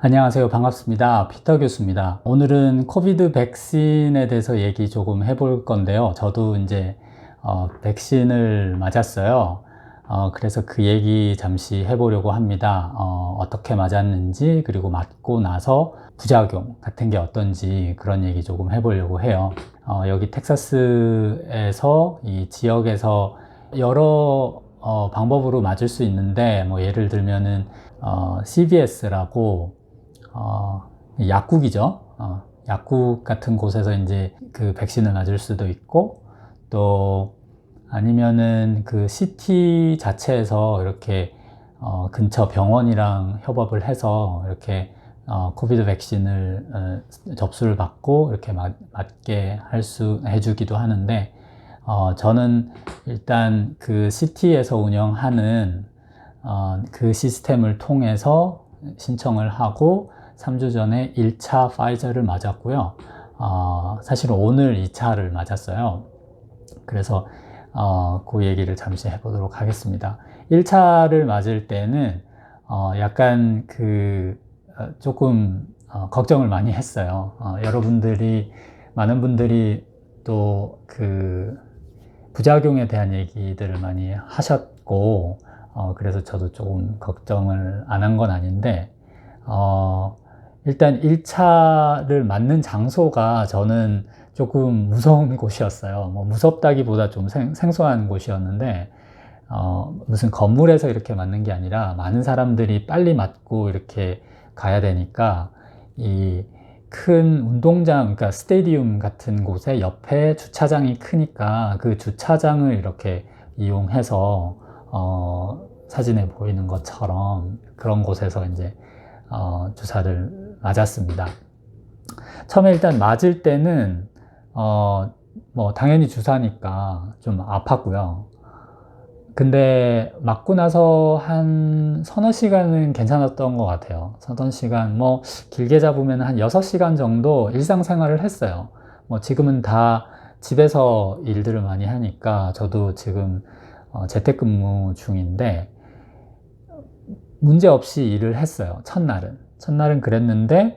안녕하세요. 반갑습니다. 피터 교수입니다. 오늘은 코비드 백신에 대해서 얘기 조금 해볼 건데요. 저도 이제 백신을 맞았어요. 그래서 그 얘기 잠시 해보려고 합니다. 어떻게 맞았는지, 그리고 맞고 나서 부작용 같은 게 어떤지 그런 얘기 조금 해보려고 해요. 여기 텍사스에서 이 지역에서 여러 방법으로 맞을 수 있는데, 뭐 예를 들면은 CVS라고 약국이죠. 약국 같은 곳에서 이제 그 백신을 맞을 수도 있고, 또 아니면은 그 시티 자체에서 이렇게 근처 병원이랑 협업을 해서 이렇게 코비드 백신을 접수를 받고 이렇게 맞게 해주기도 하는데, 저는 일단 그 시티에서 운영하는 그 시스템을 통해서 신청을 하고 3주 전에 1차 파이저를 맞았고요. 사실 오늘 2차를 맞았어요. 그래서 그 얘기를 잠시 해보도록 하겠습니다. 1차를 맞을 때는 약간 조금 걱정을 많이 했어요. 많은 분들이 또 부작용에 대한 얘기들을 많이 하셨고, 그래서 저도 조금 걱정을 안 한 건 아닌데, 일단 1차를 맞는 장소가 저는 조금 무서운 곳이었어요. 뭐 무섭다기보다 좀 생소한 곳이었는데, 무슨 건물에서 이렇게 맞는 게 아니라 많은 사람들이 빨리 맞고 이렇게 가야 되니까, 이 큰 운동장, 그러니까 스테디움 같은 곳에 옆에 주차장이 크니까 그 주차장을 이렇게 이용해서 사진에 보이는 것처럼 그런 곳에서 이제 주사를 맞았습니다. 처음에 일단 맞을 때는 뭐 당연히 주사니까 좀 아팠고요. 근데 맞고 나서 한 서너 시간은 괜찮았던 것 같아요. 서너 시간, 뭐 길게 잡으면 한 6시간 정도 일상생활을 했어요. 뭐 지금은 다 집에서 일들을 많이 하니까 저도 지금 재택근무 중인데 문제없이 일을 했어요. 첫날은 그랬는데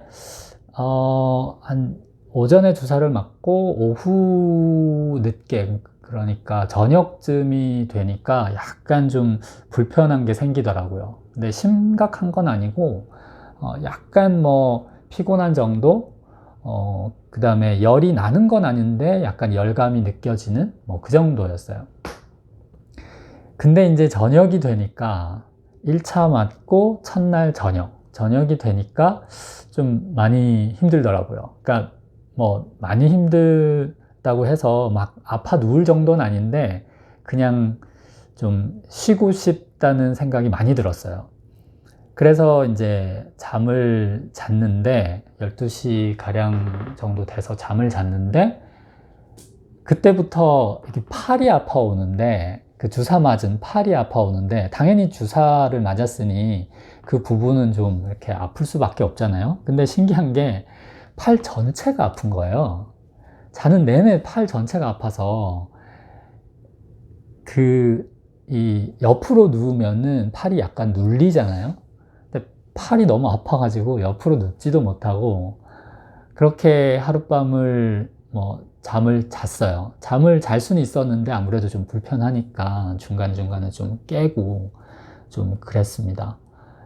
한 오전에 주사를 맞고 오후 늦게, 그러니까 저녁쯤이 되니까 약간 좀 불편한 게 생기더라고요. 근데 심각한 건 아니고 약간 뭐 피곤한 정도, 그 다음에 열이 나는 건 아닌데 약간 열감이 느껴지는 뭐 그 정도였어요. 근데 이제 저녁이 되니까 1차 맞고 첫날 저녁이 되니까 좀 많이 힘들더라고요. 그러니까 뭐 많이 힘들다고 해서 막 아파 누울 정도는 아닌데 그냥 좀 쉬고 싶다는 생각이 많이 들었어요. 그래서 이제 잠을 잤는데 12시 가량 정도 돼서 잠을 잤는데 그때부터 이렇게 팔이 아파오는데, 그 주사 맞은 팔이 아파오는데, 당연히 주사를 맞았으니 그 부분은 좀 이렇게 아플 수밖에 없잖아요. 근데 신기한 게 팔 전체가 아픈 거예요. 자는 내내 팔 전체가 아파서 이 옆으로 누우면은 팔이 약간 눌리잖아요. 근데 팔이 너무 아파가지고 옆으로 눕지도 못하고 그렇게 하룻밤을 뭐 잠을 잤어요. 잠을 잘 수는 있었는데 아무래도 좀 불편하니까 중간중간에 좀 깨고 좀 그랬습니다.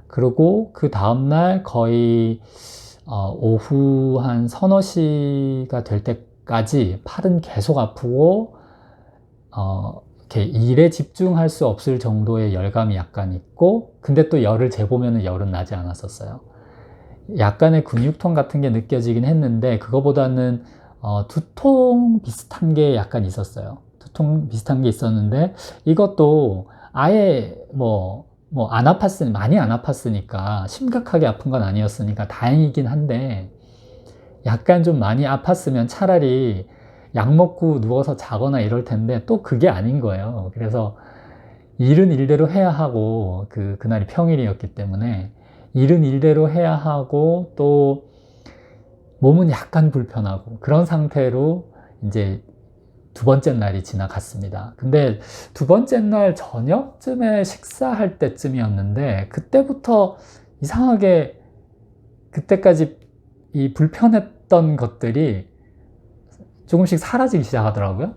그리고 그 다음날 거의 오후 한 서너 시가 될 때까지 팔은 계속 아프고 이렇게 일에 집중할 수 없을 정도의 열감이 약간 있고, 근데 또 열을 재보면 열은 나지 않았었어요. 약간의 근육통 같은 게 느껴지긴 했는데 그거보다는 두통 비슷한 게 약간 있었어요. 두통 비슷한 게 있었는데 이것도 아예 많이 안 아팠으니까, 심각하게 아픈 건 아니었으니까 다행이긴 한데, 약간 좀 많이 아팠으면 차라리 약 먹고 누워서 자거나 이럴 텐데 또 그게 아닌 거예요. 그래서 일은 일대로 해야 하고, 그날이 평일이었기 때문에 일은 일대로 해야 하고, 또 몸은 약간 불편하고 그런 상태로 이제 두 번째 날이 지나갔습니다. 근데 두 번째 날 저녁쯤에 식사할 때쯤이었는데 그때부터 이상하게 그때까지 이 불편했던 것들이 조금씩 사라지기 시작하더라고요.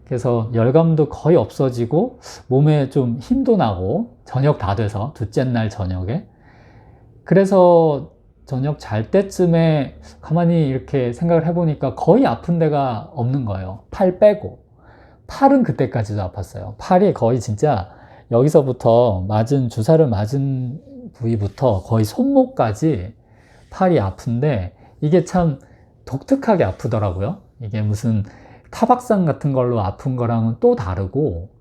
그래서 열감도 거의 없어지고 몸에 좀 힘도 나고 저녁 다 돼서 둘째 날 저녁에, 그래서 저녁 잘 때쯤에 가만히 이렇게 생각을 해보니까 거의 아픈 데가 없는 거예요. 팔 빼고. 팔은 그때까지도 아팠어요. 팔이 거의 진짜 여기서부터 주사를 맞은 부위부터 거의 손목까지 팔이 아픈데, 이게 참 독특하게 아프더라고요. 이게 무슨 타박상 같은 걸로 아픈 거랑은 또 다르고,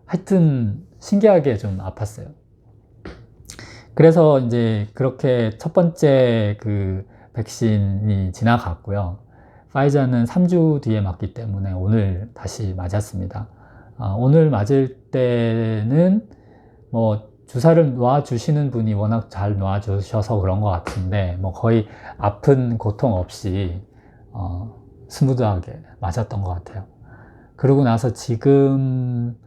하여튼 신기하게 좀 아팠어요. 그래서 이제 그렇게 첫 번째 그 백신이 지나갔고요. 파이자는 3주 뒤에 맞기 때문에 오늘 다시 맞았습니다. 오늘 맞을 때는 뭐 주사를 놔주시는 분이 워낙 잘 놔주셔서 그런 것 같은데, 뭐 거의 아픈 고통 없이 스무드하게 맞았던 것 같아요. 그러고 나서 지금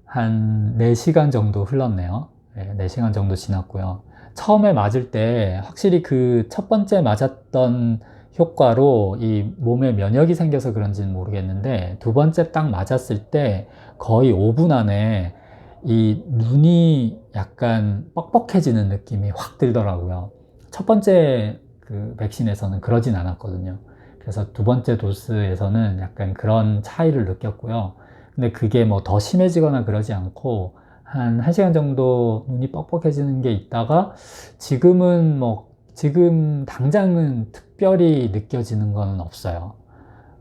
한 4시간 정도 흘렀네요. 네, 4시간 정도 지났고요. 처음에 맞을 때 확실히 그 첫 번째 맞았던 효과로 이 몸에 면역이 생겨서 그런지는 모르겠는데, 두 번째 딱 맞았을 때 거의 5분 안에 이 눈이 약간 뻑뻑해지는 느낌이 확 들더라고요. 첫 번째 그 백신에서는 그러진 않았거든요. 그래서 두 번째 도스에서는 약간 그런 차이를 느꼈고요. 근데 그게 뭐 더 심해지거나 그러지 않고 한 1시간 정도 눈이 뻑뻑해지는 게 있다가, 지금 당장은 특별히 느껴지는 건 없어요.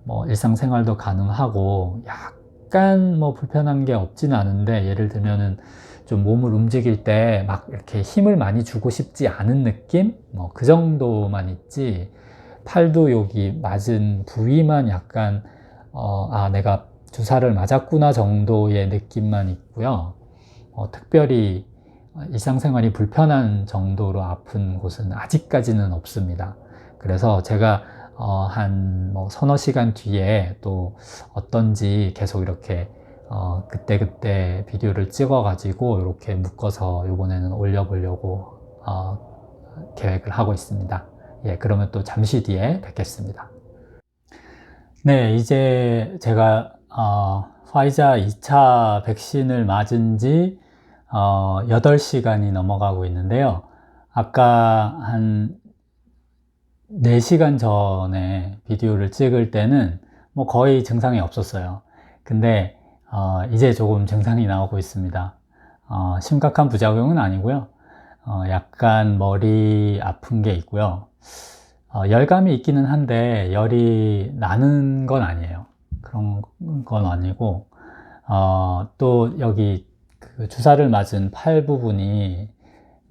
뭐 일상생활도 가능하고 약간 뭐 불편한 게 없지는 않은데, 예를 들면은 좀 몸을 움직일 때 막 이렇게 힘을 많이 주고 싶지 않은 느낌? 뭐 그 정도만 있지, 팔도 여기 맞은 부위만 약간 내가 주사를 맞았구나 정도의 느낌만 있고요. 특별히 일상생활이 불편한 정도로 아픈 곳은 아직까지는 없습니다. 그래서 제가 한 뭐 서너 시간 뒤에 또 어떤지 계속 이렇게 그때그때 비디오를 찍어 가지고 이렇게 묶어서 이번에는 올려보려고 계획을 하고 있습니다. 예, 그러면 또 잠시 뒤에 뵙겠습니다. 네, 이제 제가 화이자 2차 백신을 맞은 지 8시간이 넘어가고 있는데요. 아까 한 4시간 전에 비디오를 찍을 때는 뭐 거의 증상이 없었어요. 근데 이제 조금 증상이 나오고 있습니다. 심각한 부작용은 아니고요. 약간 머리 아픈 게 있고요. 열감이 있기는 한데 열이 나는 건 아니에요. 그런 건 아니고, 또 여기 그 주사를 맞은 팔 부분이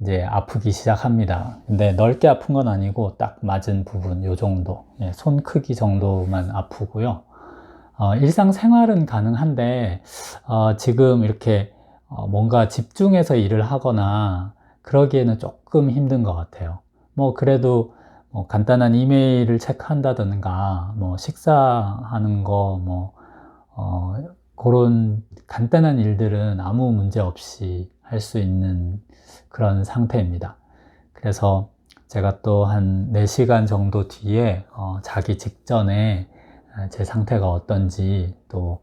이제 아프기 시작합니다. 근데 넓게 아픈 건 아니고 딱 맞은 부분 요 정도, 예, 손 크기 정도만 아프고요. 일상생활은 가능한데 지금 이렇게 뭔가 집중해서 일을 하거나 그러기에는 조금 힘든 것 같아요. 뭐 그래도 간단한 이메일을 체크한다든가 뭐 식사하는 거 그런 간단한 일들은 아무 문제 없이 할 수 있는 그런 상태입니다. 그래서 제가 또 한 4시간 정도 뒤에 자기 직전에 제 상태가 어떤지 또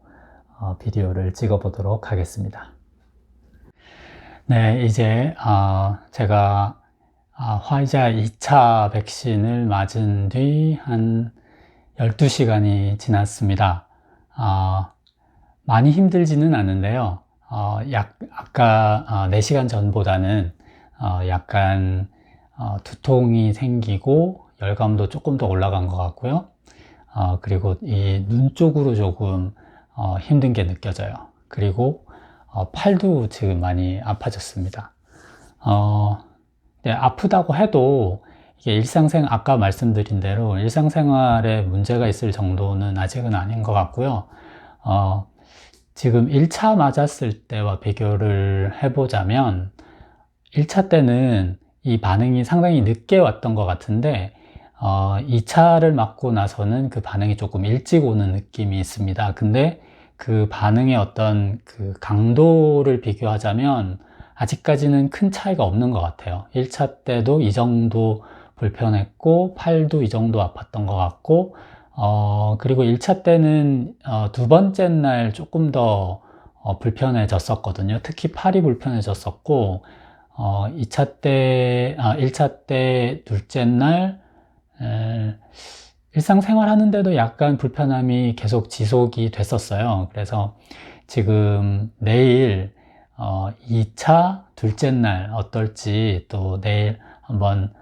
비디오를 찍어 보도록 하겠습니다. 네, 이제 제가 화이자 2차 백신을 맞은 뒤 한 12시간이 지났습니다. 많이 힘들지는 않은데요. 아까 4시간 전보다는 약간 두통이 생기고 열감도 조금 더 올라간 것 같고요. 그리고 이 눈 쪽으로 조금 힘든 게 느껴져요. 그리고 팔도 지금 많이 아파졌습니다. 네, 아프다고 해도 이게 아까 말씀드린 대로 일상생활에 문제가 있을 정도는 아직은 아닌 것 같고요. 지금 1차 맞았을 때와 비교를 해보자면 1차 때는 이 반응이 상당히 늦게 왔던 것 같은데 2차를 맞고 나서는 그 반응이 조금 일찍 오는 느낌이 있습니다. 근데 그 반응의 어떤 그 강도를 비교하자면 아직까지는 큰 차이가 없는 것 같아요. 1차 때도 이 정도 불편했고, 팔도 이 정도 아팠던 것 같고, 그리고 1차 때는 두 번째 날 조금 더 불편해졌었거든요. 특히 팔이 불편해졌었고, 1차 때 둘째 날, 일상생활 하는데도 약간 불편함이 계속 지속이 됐었어요. 그래서 지금 내일 2차 둘째 날 어떨지 또 내일 한번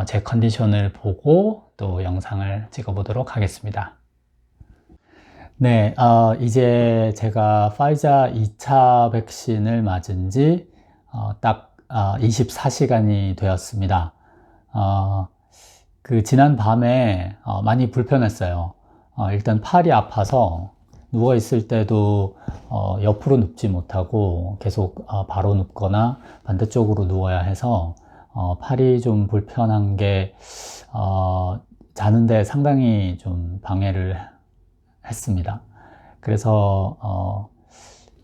제 컨디션을 보고 또 영상을 찍어 보도록 하겠습니다. 네, 이제 제가 파이자 2차 백신을 맞은 지 딱 24시간이 되었습니다. 지난 밤에 많이 불편했어요. 일단 팔이 아파서 누워 있을 때도 옆으로 눕지 못하고 계속 바로 눕거나 반대쪽으로 누워야 해서 팔이 좀 불편한 게 자는데 상당히 좀 방해를 했습니다. 그래서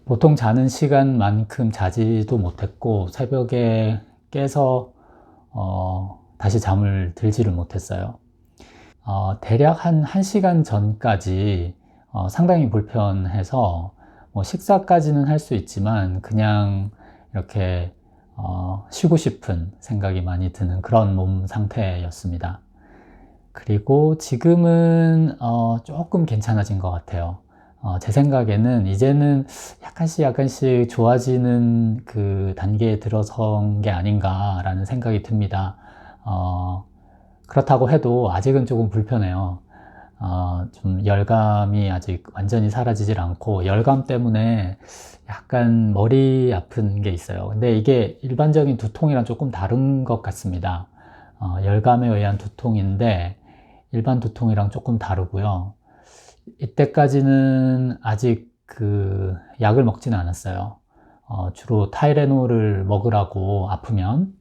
보통 자는 시간만큼 자지도 못했고 새벽에 깨서 다시 잠을 들지를 못했어요. 대략 한 1시간 전까지 상당히 불편해서 뭐 식사까지는 할 수 있지만 그냥 이렇게 쉬고 싶은 생각이 많이 드는 그런 몸 상태였습니다. 그리고 지금은 조금 괜찮아진 것 같아요. 제 생각에는 이제는 약간씩 좋아지는 그 단계에 들어선 게 아닌가라는 생각이 듭니다. 그렇다고 해도 아직은 조금 불편해요. 좀 열감이 아직 완전히 사라지질 않고 열감 때문에 약간 머리 아픈 게 있어요. 근데 이게 일반적인 두통이랑 조금 다른 것 같습니다. 열감에 의한 두통인데 일반 두통이랑 조금 다르고요. 이때까지는 아직 약을 먹지는 않았어요. 주로 타이레놀을 먹으라고 아프면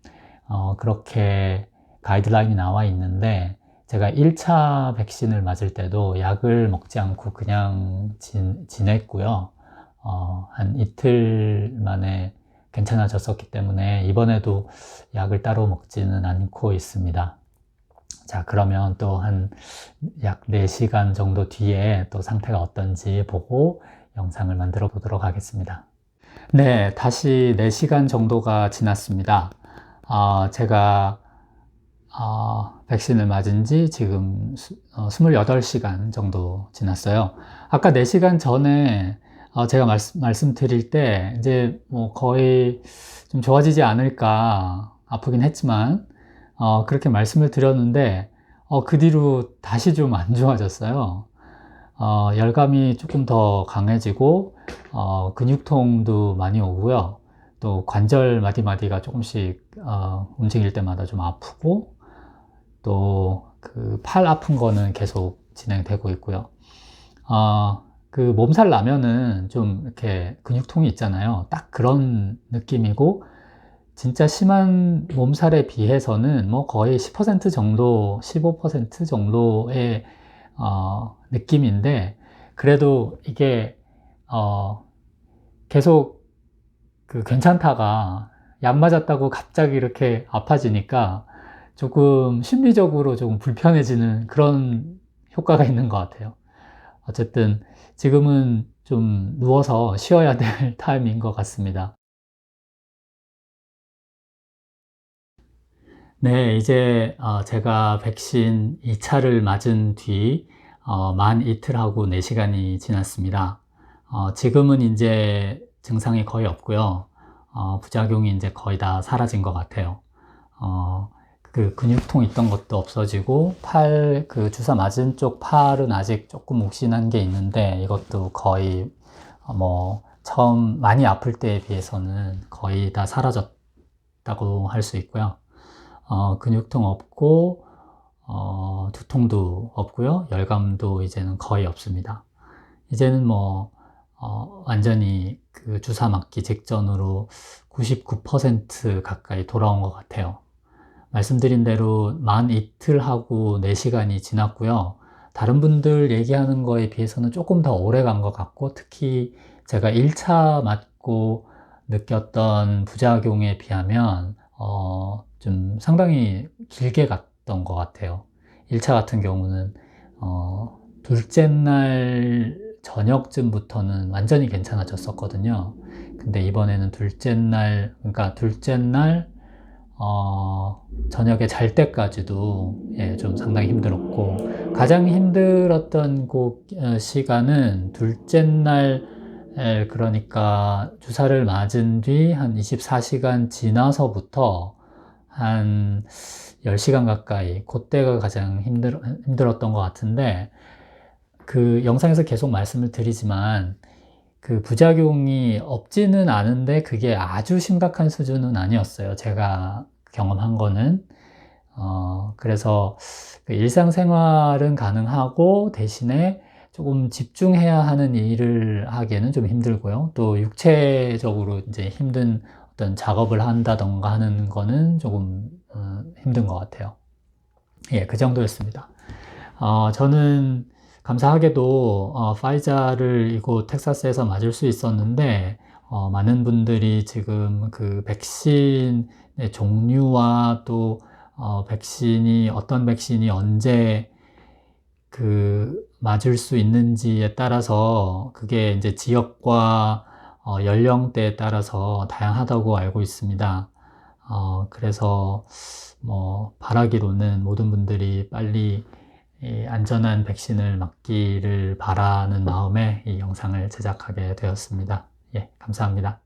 그렇게 가이드라인이 나와 있는데 제가 1차 백신을 맞을 때도 약을 먹지 않고 그냥 지냈고요. 한 이틀 만에 괜찮아졌었기 때문에 이번에도 약을 따로 먹지는 않고 있습니다. 자, 그러면 또 한 약 4시간 정도 뒤에 또 상태가 어떤지 보고 영상을 만들어 보도록 하겠습니다. 네, 다시 4시간 정도가 지났습니다. 제가 백신을 맞은 지 지금 28시간 정도 지났어요. 아까 4시간 전에 제가 말씀드릴 때 이제 뭐 거의 좀 좋아지지 않을까 아프긴 했지만 그렇게 말씀을 드렸는데 그 뒤로 다시 좀 안 좋아졌어요. 열감이 조금 더 강해지고 근육통도 많이 오고요. 또 관절 마디마디가 조금씩 움직일 때마다 좀 아프고 또 그 팔 아픈 거는 계속 진행되고 있고요. 몸살 나면은 좀 이렇게 근육통이 있잖아요. 딱 그런 느낌이고 진짜 심한 몸살에 비해서는 뭐 거의 10% 정도, 15% 정도의 느낌인데 그래도 이게 계속 괜찮다가 약 맞았다고 갑자기 이렇게 아파지니까 조금 심리적으로 조금 불편해지는 그런 효과가 있는 것 같아요. 어쨌든 지금은 좀 누워서 쉬어야 될 타임인 것 같습니다. 네, 이제 제가 백신 2차를 맞은 뒤 만 이틀하고 4시간이 지났습니다. 지금은 이제 증상이 거의 없고요. 부작용이 이제 거의 다 사라진 것 같아요. 근육통 있던 것도 없어지고 주사 맞은 쪽 팔은 아직 조금 욱신한 게 있는데 이것도 거의 처음 많이 아플 때에 비해서는 거의 다 사라졌다고 할 수 있고요. 근육통 없고 두통도 없고요. 열감도 이제는 거의 없습니다. 이제는 완전히 주사 맞기 직전으로 99% 가까이 돌아온 것 같아요. 말씀드린 대로 만 이틀하고 4시간이 지났고요. 다른 분들 얘기하는 거에 비해서는 조금 더 오래 간 것 같고 특히 제가 1차 맞고 느꼈던 부작용에 비하면 좀 상당히 길게 힘들었던 것 같아요. 1차 같은 경우는 둘째 날 저녁쯤부터는 완전히 괜찮아졌었거든요. 근데 이번에는 그러니까 둘째 날 저녁에 잘 때까지도 예, 좀 상당히 힘들었고, 가장 힘들었던 시간은 둘째 날, 그러니까 주사를 맞은 뒤 한 24시간 지나서부터 한 10시간 가까이, 그때가 가장 힘들었던 것 같은데, 그 영상에서 계속 말씀을 드리지만, 그 부작용이 없지는 않은데 그게 아주 심각한 수준은 아니었어요. 제가 경험한 거는. 그래서 그 일상생활은 가능하고 대신에 조금 집중해야 하는 일을 하기에는 좀 힘들고요. 또 육체적으로 이제 힘든 어떤 작업을 한다던가 하는 거는 조금 힘든 것 같아요. 예, 그 정도였습니다. 저는 감사하게도 파이자를 이곳 텍사스에서 맞을 수 있었는데, 많은 분들이 지금 그 백신의 종류와 또 어떤 백신이 언제 그 맞을 수 있는지에 따라서, 그게 이제 지역과 연령대에 따라서 다양하다고 알고 있습니다. 그래서 뭐 바라기로는 모든 분들이 빨리 이 안전한 백신을 맞기를 바라는 마음에 이 영상을 제작하게 되었습니다. 예, 감사합니다.